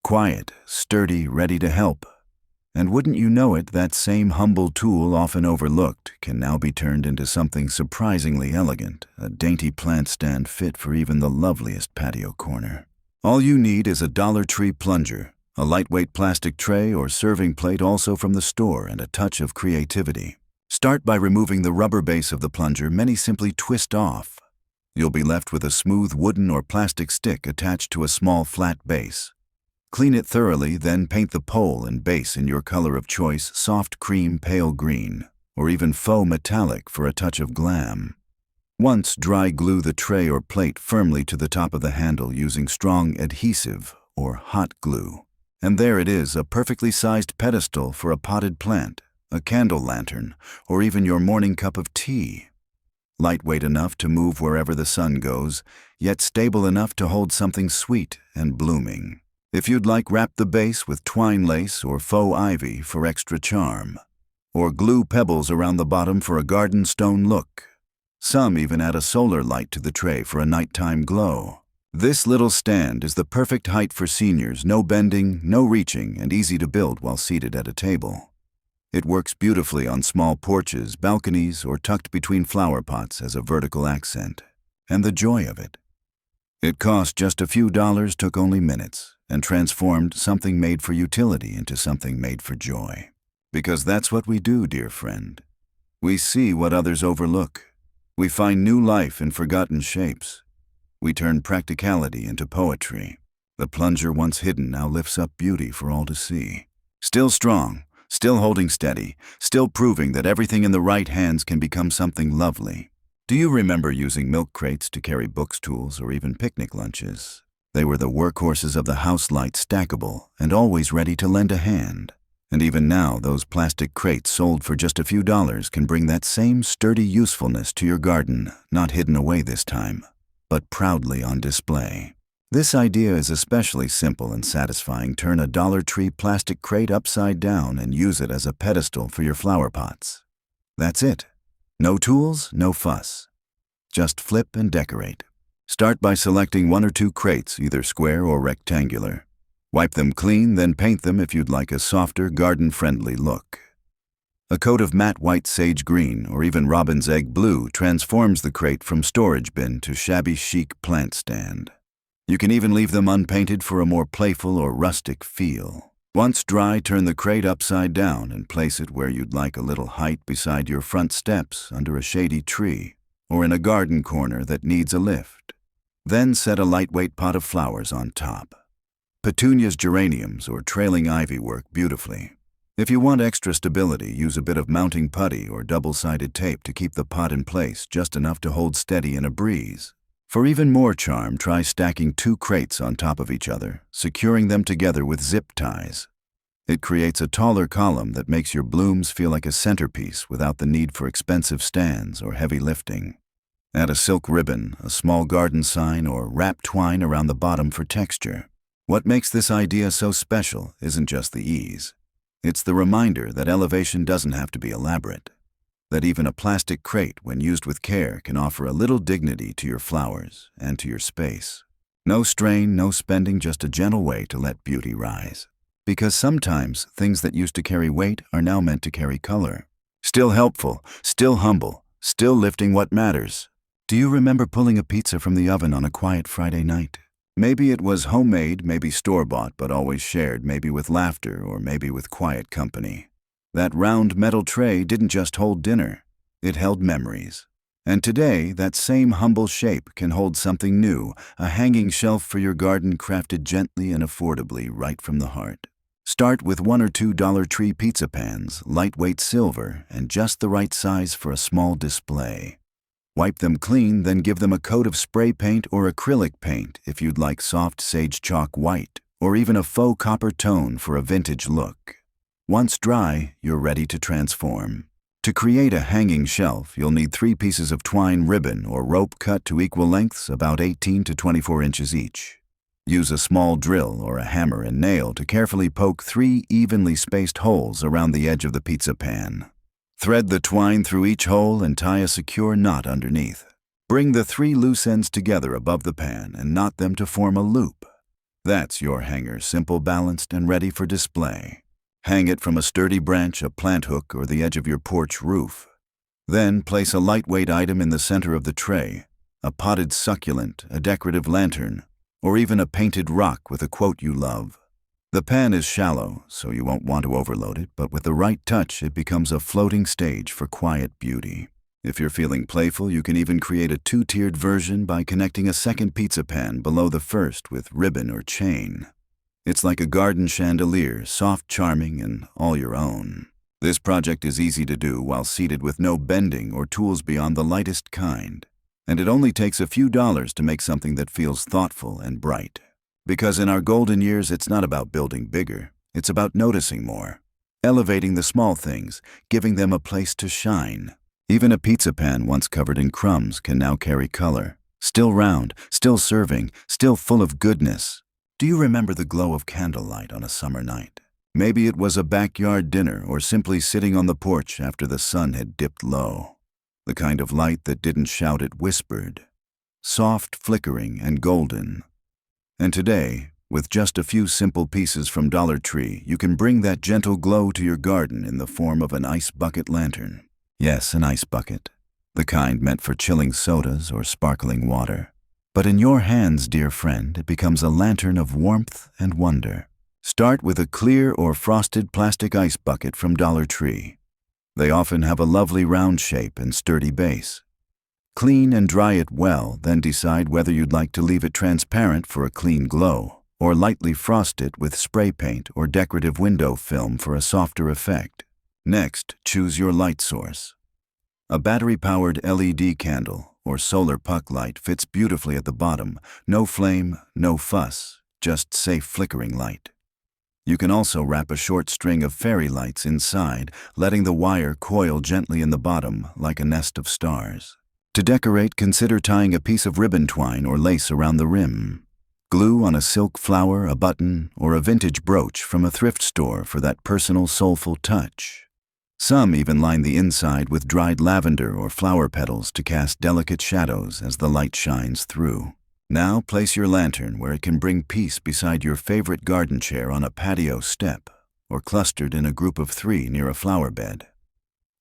Quiet, sturdy, ready to help. And wouldn't you know it, that same humble tool, often overlooked, can now be turned into something surprisingly elegant, a dainty plant stand fit for even the loveliest patio corner. All you need is a Dollar Tree plunger, a lightweight plastic tray or serving plate, also from the store, and a touch of creativity. Start by removing the rubber base of the plunger. Many simply twist off. You'll be left with a smooth wooden or plastic stick attached to a small flat base. Clean it thoroughly, then paint the pole and base in your color of choice, soft cream, pale green, or even faux metallic for a touch of glam. Once dry, glue the tray or plate firmly to the top of the handle using strong adhesive or hot glue. And there it is, a perfectly sized pedestal for a potted plant, a candle lantern, or even your morning cup of tea. Lightweight enough to move wherever the sun goes, yet stable enough to hold something sweet and blooming. If you'd like, wrap the base with twine lace or faux ivy for extra charm, or glue pebbles around the bottom for a garden stone look. Some even add a solar light to the tray for a nighttime glow. This little stand is the perfect height for seniors, no bending, no reaching, and easy to build while seated at a table. It works beautifully on small porches, balconies, or tucked between flower pots as a vertical accent. And the joy of it. It cost just a few dollars, took only minutes, and transformed something made for utility into something made for joy. Because that's what we do, dear friend. We see what others overlook. We find new life in forgotten shapes. We turn practicality into poetry. The plunger, once hidden, now lifts up beauty for all to see. Still strong, still holding steady, still proving that everything in the right hands can become something lovely. Do you remember using milk crates to carry books, tools, or even picnic lunches? They were the workhorses of the house, light, stackable, and always ready to lend a hand. And even now, those plastic crates sold for just a few dollars can bring that same sturdy usefulness to your garden, not hidden away this time, but proudly on display. This idea is especially simple and satisfying. Turn a Dollar Tree plastic crate upside down and use it as a pedestal for your flower pots. That's it. No tools, no fuss. Just flip and decorate. Start by selecting 1 or 2 crates, either square or rectangular. Wipe them clean, then paint them if you'd like a softer, garden-friendly look. A coat of matte white, sage green, or even robin's egg blue transforms the crate from storage bin to shabby chic plant stand. You can even leave them unpainted for a more playful or rustic feel. Once dry, turn the crate upside down and place it where you'd like, a little height beside your front steps, under a shady tree, or in a garden corner that needs a lift. Then set a lightweight pot of flowers on top. Petunias, geraniums, or trailing ivy work beautifully. If you want extra stability, use a bit of mounting putty or double-sided tape to keep the pot in place, just enough to hold steady in a breeze. For even more charm, try stacking 2 crates on top of each other, securing them together with zip ties. It creates a taller column that makes your blooms feel like a centerpiece without the need for expensive stands or heavy lifting. Add a silk ribbon, a small garden sign, or wrap twine around the bottom for texture. What makes this idea so special isn't just the ease. It's the reminder that elevation doesn't have to be elaborate. That even a plastic crate, when used with care, can offer a little dignity to your flowers and to your space. No strain, no spending, just a gentle way to let beauty rise. Because sometimes things that used to carry weight are now meant to carry color. Still helpful, still humble, still lifting what matters. Do you remember pulling a pizza from the oven on a quiet Friday night? Maybe it was homemade, maybe store-bought, but always shared, maybe with laughter or maybe with quiet company. That round metal tray didn't just hold dinner, it held memories. And today, that same humble shape can hold something new, a hanging shelf for your garden crafted gently and affordably right from the heart. Start with $1 or $2 tree pizza pans, lightweight silver, and just the right size for a small display. Wipe them clean, then give them a coat of spray paint or acrylic paint if you'd like soft sage chalk white, or even a faux copper tone for a vintage look. Once dry, you're ready to transform. To create a hanging shelf, you'll need 3 pieces of twine ribbon or rope cut to equal lengths about 18 to 24 inches each. Use a small drill or a hammer and nail to carefully poke 3 evenly spaced holes around the edge of the pizza pan. Thread the twine through each hole and tie a secure knot underneath. Bring the 3 loose ends together above the pan and knot them to form a loop. That's your hanger, simple, balanced, and ready for display. Hang it from a sturdy branch, a plant hook, or the edge of your porch roof. Then place a lightweight item in the center of the tray, a potted succulent, a decorative lantern, or even a painted rock with a quote you love. The pan is shallow, so you won't want to overload it, but with the right touch, it becomes a floating stage for quiet beauty. If you're feeling playful, you can even create a 2-tiered version by connecting a second pizza pan below the first with ribbon or chain. It's like a garden chandelier, soft, charming, and all your own. This project is easy to do while seated with no bending or tools beyond the lightest kind. And it only takes a few dollars to make something that feels thoughtful and bright. Because in our golden years, it's not about building bigger. It's about noticing more. Elevating the small things, giving them a place to shine. Even a pizza pan once covered in crumbs can now carry color. Still round, still serving, still full of goodness. Do you remember the glow of candlelight on a summer night? Maybe it was a backyard dinner or simply sitting on the porch after the sun had dipped low. The kind of light that didn't shout, it whispered. Soft, flickering, and golden. And today, with just a few simple pieces from Dollar Tree, you can bring that gentle glow to your garden in the form of an ice bucket lantern. Yes, an ice bucket. The kind meant for chilling sodas or sparkling water. But in your hands, dear friend, it becomes a lantern of warmth and wonder. Start with a clear or frosted plastic ice bucket from Dollar Tree. They often have a lovely round shape and sturdy base. Clean and dry it well, then decide whether you'd like to leave it transparent for a clean glow, or lightly frost it with spray paint or decorative window film for a softer effect. Next, choose your light source. A battery-powered LED candle or solar puck light fits beautifully at the bottom. No flame, no fuss, just safe flickering light. You can also wrap a short string of fairy lights inside, letting the wire coil gently in the bottom like a nest of stars. To decorate, consider tying a piece of ribbon twine or lace around the rim. Glue on a silk flower, a button, or a vintage brooch from a thrift store for that personal, soulful touch. Some even line the inside with dried lavender or flower petals to cast delicate shadows as the light shines through. Now place your lantern where it can bring peace beside your favorite garden chair on a patio step, or clustered in a group of 3 near a flower bed.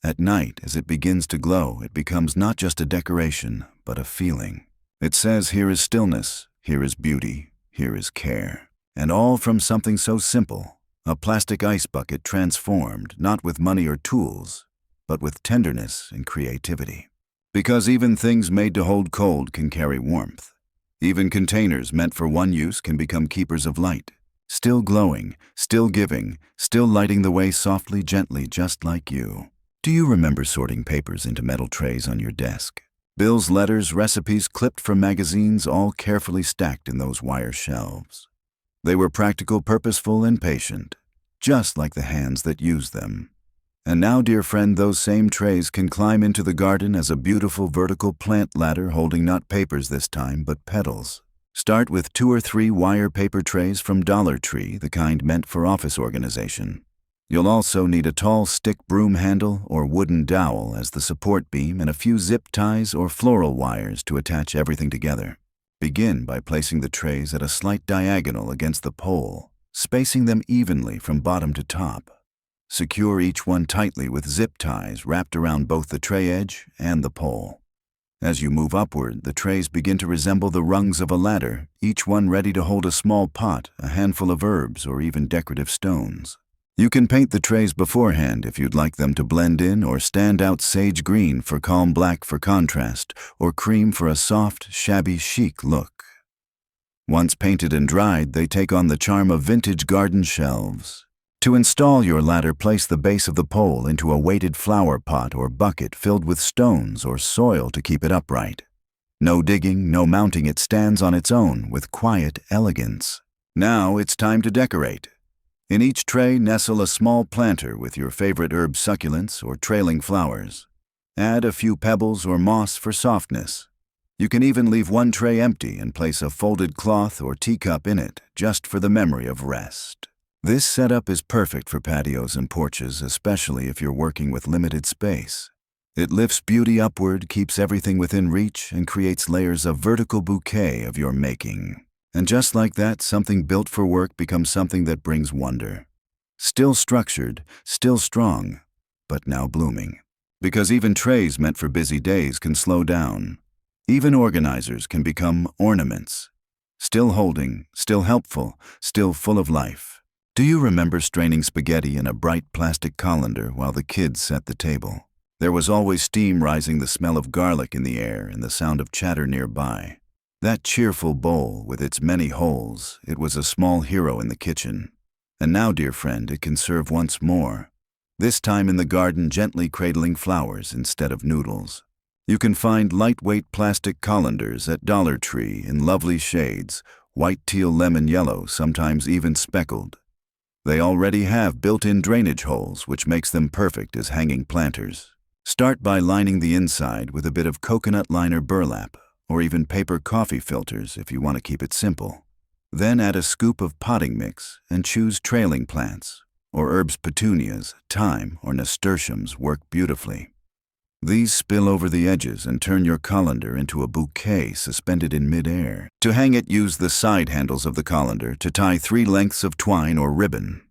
At night, as it begins to glow, it becomes not just a decoration, but a feeling. It says, here is stillness, here is beauty, here is care. And all from something so simple, a plastic ice bucket transformed not with money or tools, but with tenderness and creativity. Because even things made to hold cold can carry warmth. Even containers meant for one use can become keepers of light. Still glowing, still giving, still lighting the way softly, gently, just like you. Do you remember sorting papers into metal trays on your desk? Bills, letters, recipes clipped from magazines, all carefully stacked in those wire shelves. They were practical, purposeful, and patient, just like the hands that used them. And now, dear friend, those same trays can climb into the garden as a beautiful vertical plant ladder holding not papers this time, but petals. Start with 2 or 3 wire paper trays from Dollar Tree, the kind meant for office organization. You'll also need a tall stick broom handle or wooden dowel as the support beam and a few zip ties or floral wires to attach everything together. Begin by placing the trays at a slight diagonal against the pole, spacing them evenly from bottom to top. Secure each one tightly with zip ties wrapped around both the tray edge and the pole. As you move upward, the trays begin to resemble the rungs of a ladder, each one ready to hold a small pot, a handful of herbs, or even decorative stones. You can paint the trays beforehand if you'd like them to blend in or stand out sage green for calm black for contrast, or cream for a soft, shabby chic look. Once painted and dried, they take on the charm of vintage garden shelves. To install your ladder, place the base of the pole into a weighted flower pot or bucket filled with stones or soil to keep it upright. No digging, no mounting, it stands on its own with quiet elegance. Now it's time to decorate. In each tray, nestle a small planter with your favorite herb succulents or trailing flowers. Add a few pebbles or moss for softness. You can even leave one tray empty and place a folded cloth or teacup in it, just for the memory of rest. This setup is perfect for patios and porches, especially if you're working with limited space. It lifts beauty upward, keeps everything within reach, and creates layers of vertical bouquet of your making. And just like that, something built for work becomes something that brings wonder. Still structured, still strong, but now blooming. Because even trays meant for busy days can slow down. Even organizers can become ornaments. Still holding, still helpful, still full of life. Do you remember straining spaghetti in a bright plastic colander while the kids set the table? There was always steam rising, the smell of garlic in the air, and the sound of chatter nearby. That cheerful bowl with its many holes, it was a small hero in the kitchen. And now, dear friend, it can serve once more. This time in the garden, gently cradling flowers instead of noodles. You can find lightweight plastic colanders at Dollar Tree in lovely shades, white, teal, lemon, yellow, sometimes even speckled. They already have built-in drainage holes, which makes them perfect as hanging planters. Start by lining the inside with a bit of coconut liner burlap, or even paper coffee filters if you want to keep it simple. Then add a scoop of potting mix and choose trailing plants, or herbs. Petunias, thyme, or nasturtiums work beautifully. These spill over the edges and turn your colander into a bouquet suspended in mid-air. To hang it, use the side handles of the colander to tie 3 lengths of twine or ribbon.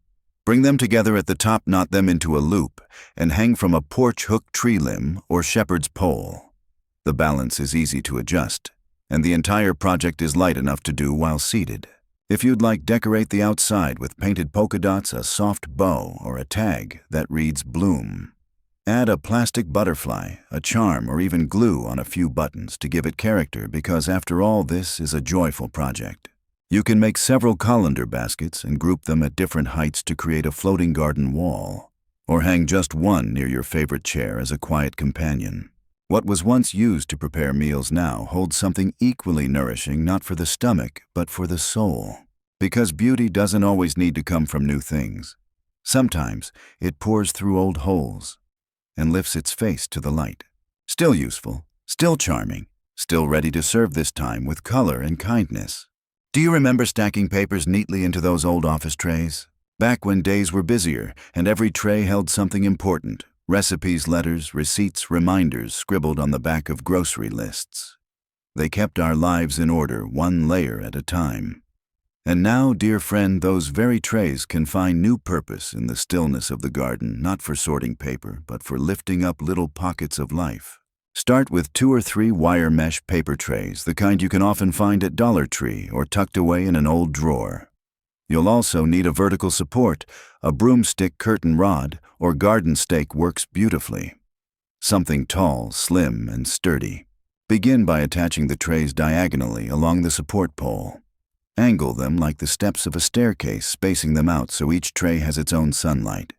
Bring them together at the top, knot them into a loop, and hang from a porch hook, tree limb, or shepherd's pole. The balance is easy to adjust, and the entire project is light enough to do while seated. If you'd like, decorate the outside with painted polka dots, a soft bow, or a tag that reads bloom. Add a plastic butterfly, a charm, or even glue on a few buttons to give it character, because after all, this is a joyful project. You can make several colander baskets and group them at different heights to create a floating garden wall, or hang just one near your favorite chair as a quiet companion. What was once used to prepare meals now holds something equally nourishing, not for the stomach, but for the soul. Because beauty doesn't always need to come from new things. Sometimes it pours through old holes and lifts its face to the light. Still useful, still charming, still ready to serve, this time with color and kindness. Do you remember stacking papers neatly into those old office trays? Back when days were busier and every tray held something important. Recipes, letters, receipts, reminders scribbled on the back of grocery lists. They kept our lives in order, one layer at a time. And now, dear friend, those very trays can find new purpose in the stillness of the garden, not for sorting paper, but for lifting up little pockets of life. Start with 2 or 3 wire mesh paper trays, the kind you can often find at Dollar Tree or tucked away in an old drawer. You'll also need a vertical support. A broomstick curtain rod or garden stake works beautifully. Something tall, slim, and sturdy. Begin by attaching the trays diagonally along the support pole. Angle them like the steps of a staircase, spacing them out so each tray has its own sunlight.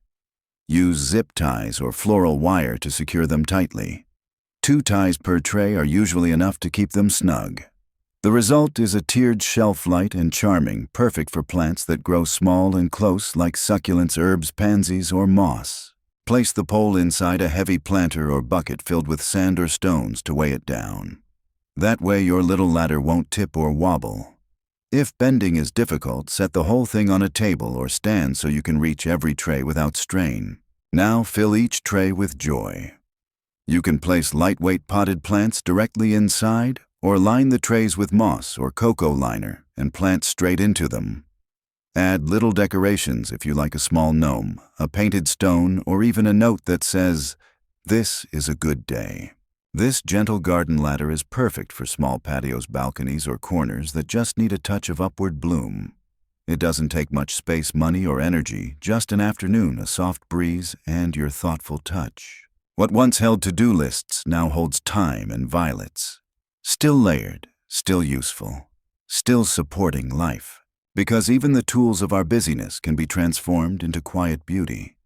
Use zip ties or floral wire to secure them tightly. 2 ties per tray are usually enough to keep them snug. The result is a tiered shelf, light and charming, perfect for plants that grow small and close like succulents, herbs, pansies, or moss. Place the pole inside a heavy planter or bucket filled with sand or stones to weigh it down. That way your little ladder won't tip or wobble, If bending is difficult, set the whole thing on a table or stand so you can reach every tray without strain. Now fill each tray with joy. You can place lightweight potted plants directly inside or line the trays with moss or cocoa liner and plant straight into them. Add little decorations if you like a small gnome, a painted stone, or even a note that says, "This is a good day." This gentle garden ladder is perfect for small patios, balconies, or corners that just need a touch of upward bloom. It doesn't take much space, money, or energy, just an afternoon, a soft breeze, and your thoughtful touch. What once held to-do lists now holds time and violets. Still layered, still useful, still supporting life. Because even the tools of our busyness can be transformed into quiet beauty.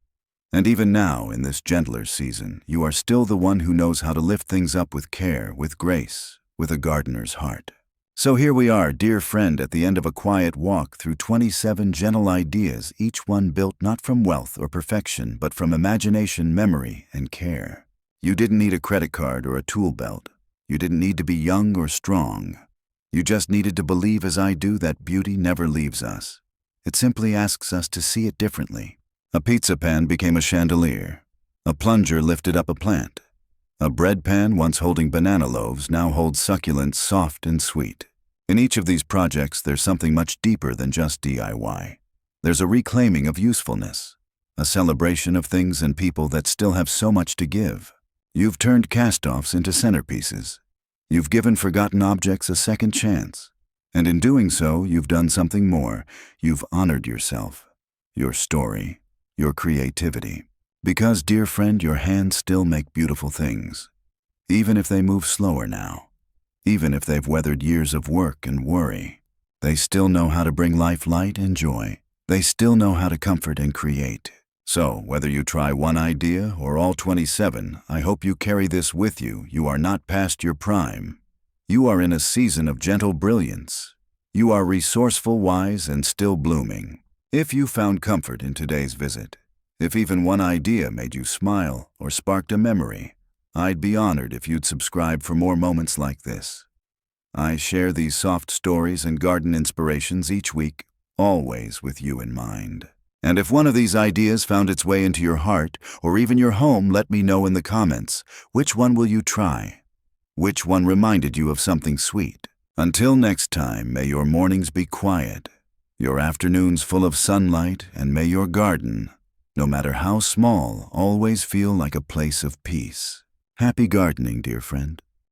And even now, in this gentler season, you are still the one who knows how to lift things up with care, with grace, with a gardener's heart. So here we are, dear friend, at the end of a quiet walk through 27 gentle ideas, each one built not from wealth or perfection, but from imagination, memory, and care. You didn't need a credit card or a tool belt. You didn't need to be young or strong. You just needed to believe, as I do, that beauty never leaves us. It simply asks us to see it differently. A pizza pan became a chandelier. A plunger lifted up a plant. A bread pan, once holding banana loaves, now holds succulents, soft and sweet. In each of these projects, there's something much deeper than just DIY. There's a reclaiming of usefulness, a celebration of things and people that still have so much to give. You've turned cast-offs into centerpieces. You've given forgotten objects a second chance. And in doing so, you've done something more. You've honored yourself, your story, your creativity. Because, dear friend, your hands still make beautiful things. Even if they move slower now. Even if they've weathered years of work and worry. They still know how to bring life, light, and joy. They still know how to comfort and create. So, whether you try one idea or all 27, I hope you carry this with you. You are not past your prime. You are in a season of gentle brilliance. You are resourceful, wise, and still blooming. If you found comfort in today's visit, if even one idea made you smile or sparked a memory, I'd be honored if you'd subscribe for more moments like this. I share these soft stories and garden inspirations each week, always with you in mind. And if one of these ideas found its way into your heart or even your home, let me know in the comments. Which one will you try? Which one reminded you of something sweet? Until next time, may your mornings be quiet, your afternoons full of sunlight, and may your garden, no matter how small, always feel like a place of peace. Happy gardening, dear friend.